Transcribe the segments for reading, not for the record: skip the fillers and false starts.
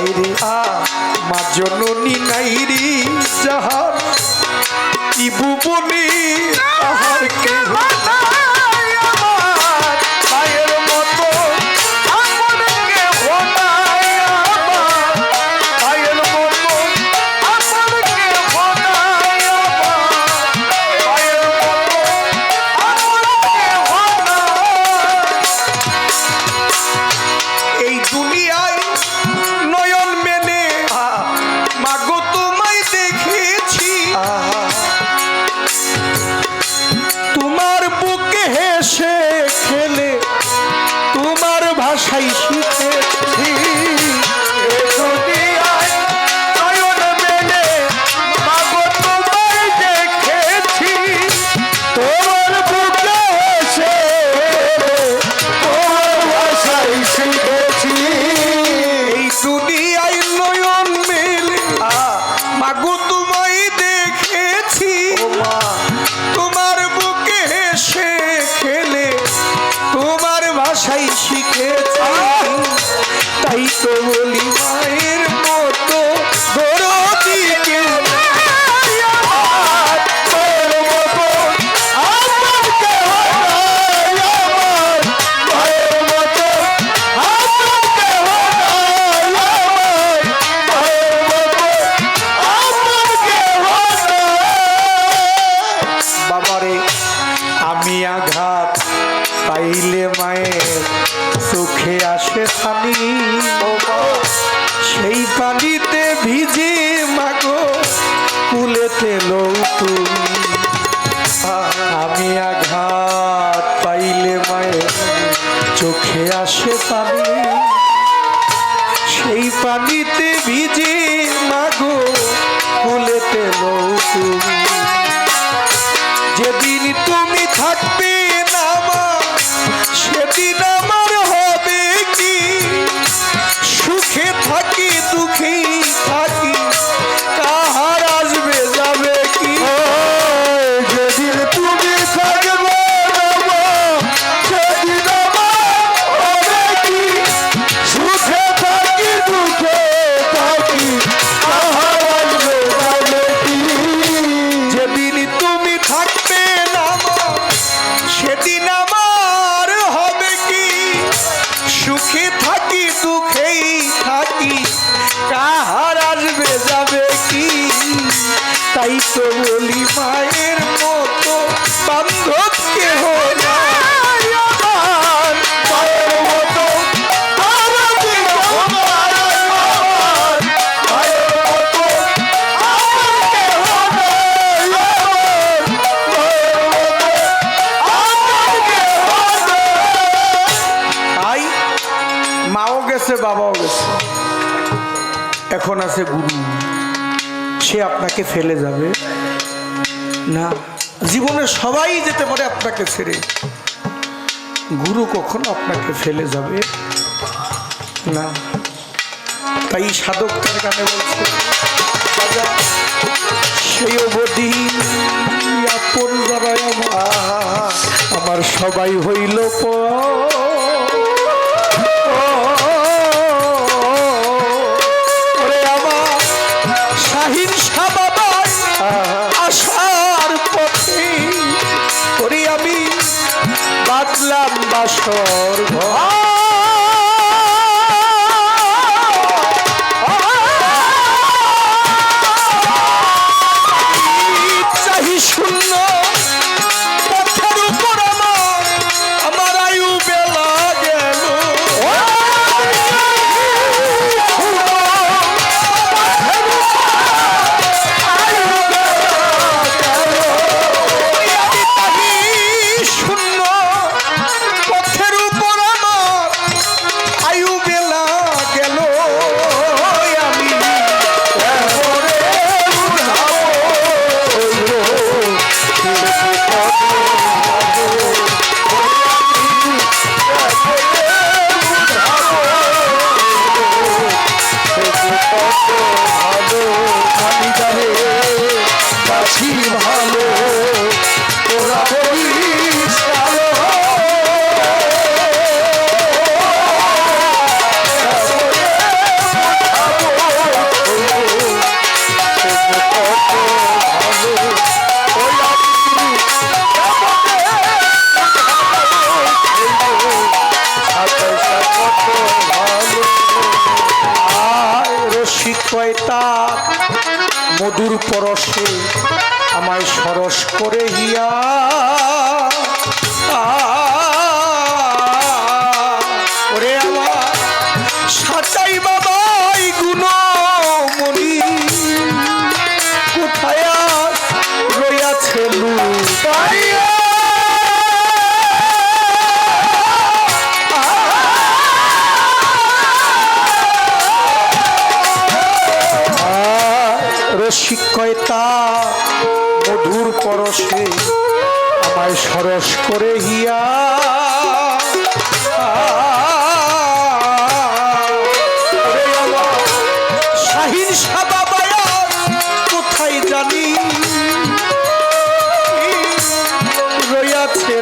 high রে মা জননী নাই রে যাহার কি ভুবনে তাহার কে ভাষাই শিখেছি নয়ন মেলে মাগো তোমায় দেখেছি তোমার বুকে এসে তোমার ভাষাই শিখেছি এই দুনিয়ায় নয়ন মেলে মাগো তোমায় দেখেছি তোমার বুকে এসে খেলে তোমার ভাষাই শিখেছি তাই তো বলি মায়ের মতো দরদি কেউ বাবারে আমি আঘাত পাইলে মায়ের চোখে আসে পানি সেই পানিতে ভিজে মাগো কুলেতে লও তুমি আমি আঘাত পাইলে মায়ের চোখে আসে পানি সেই পানিতে ভিজে মাগো কুলেতে লও তুমি যেদিন তুমি থাকবে না মা সেদিন আমার হবে কি সুখে থাকি দুঃখে থাকি কাহার আসবে যাবে কি যেদিন তুমি থাকবে না মা সেদিন আমার হবে কি সুখে থাকি দুঃখে থাকি কাহার আসবে যাবে কি যেদিন তুমি থাকবে না মা সেদিন আমার হবে কি সুখে থাকি দুঃখেই থাকি কাহার আসবে যাবে কি তাই তো বলি মায়ের মতো বান্ধব কেহ নাই আমার মায়ের মতো মাও গেছে বাবাও গেছে এখন আছে গুরু সে আপনাকে ফেলে যাবে না জীবনে সবাই যেতে পারে আপনাকে ছেড়ে গুরু কখনো আপনাকে ফেলে যাবে না তাই সাধক তার গানে বলছে সেই অবধি আপন যারা আমার সবাই হইল আসার পথে করি আমি বাঁধলাম বাসর চাহি শূন্য পথের উপর আমার আয়ু বেলা গেল শূন্য পথের উপর আমার কয় তার মধুর পরশে আমায় সরস করে হিয়া ওরে আমার সাচাই বাবাই গুণমণি কোথায় রইয়াছে লুকাইয়া রসিক কয় তা মধুর পরশে আমায় সরস করে হিয়া শাহিন সাবাবায়া কোথায় জানি রইয়াছে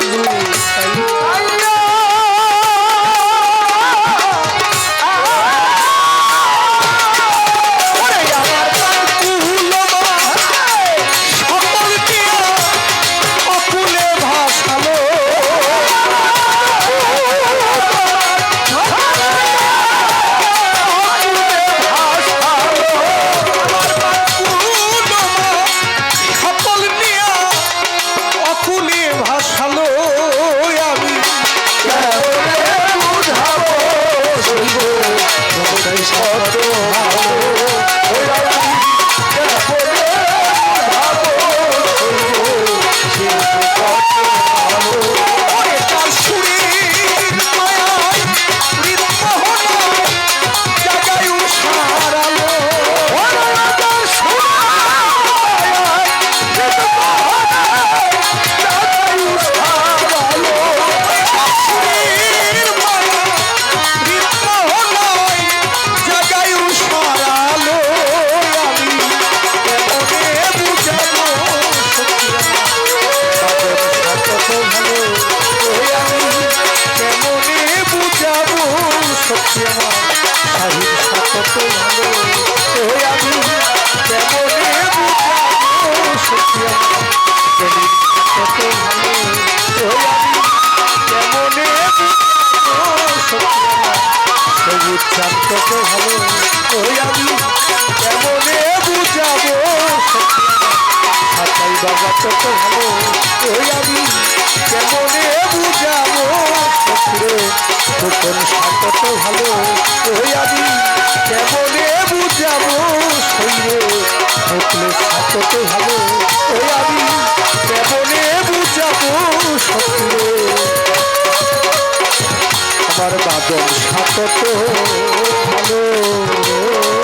কত ভালো ওই আমি কেমনে বুঝাবো সত্যরে গোপন কত ভালো ওই আমি কেমনে বুঝাবো শরীরে উঠলে কত ভালো ওই আমি কেমনে বুঝাবো সত্যরে আমার বাদন কত ভালো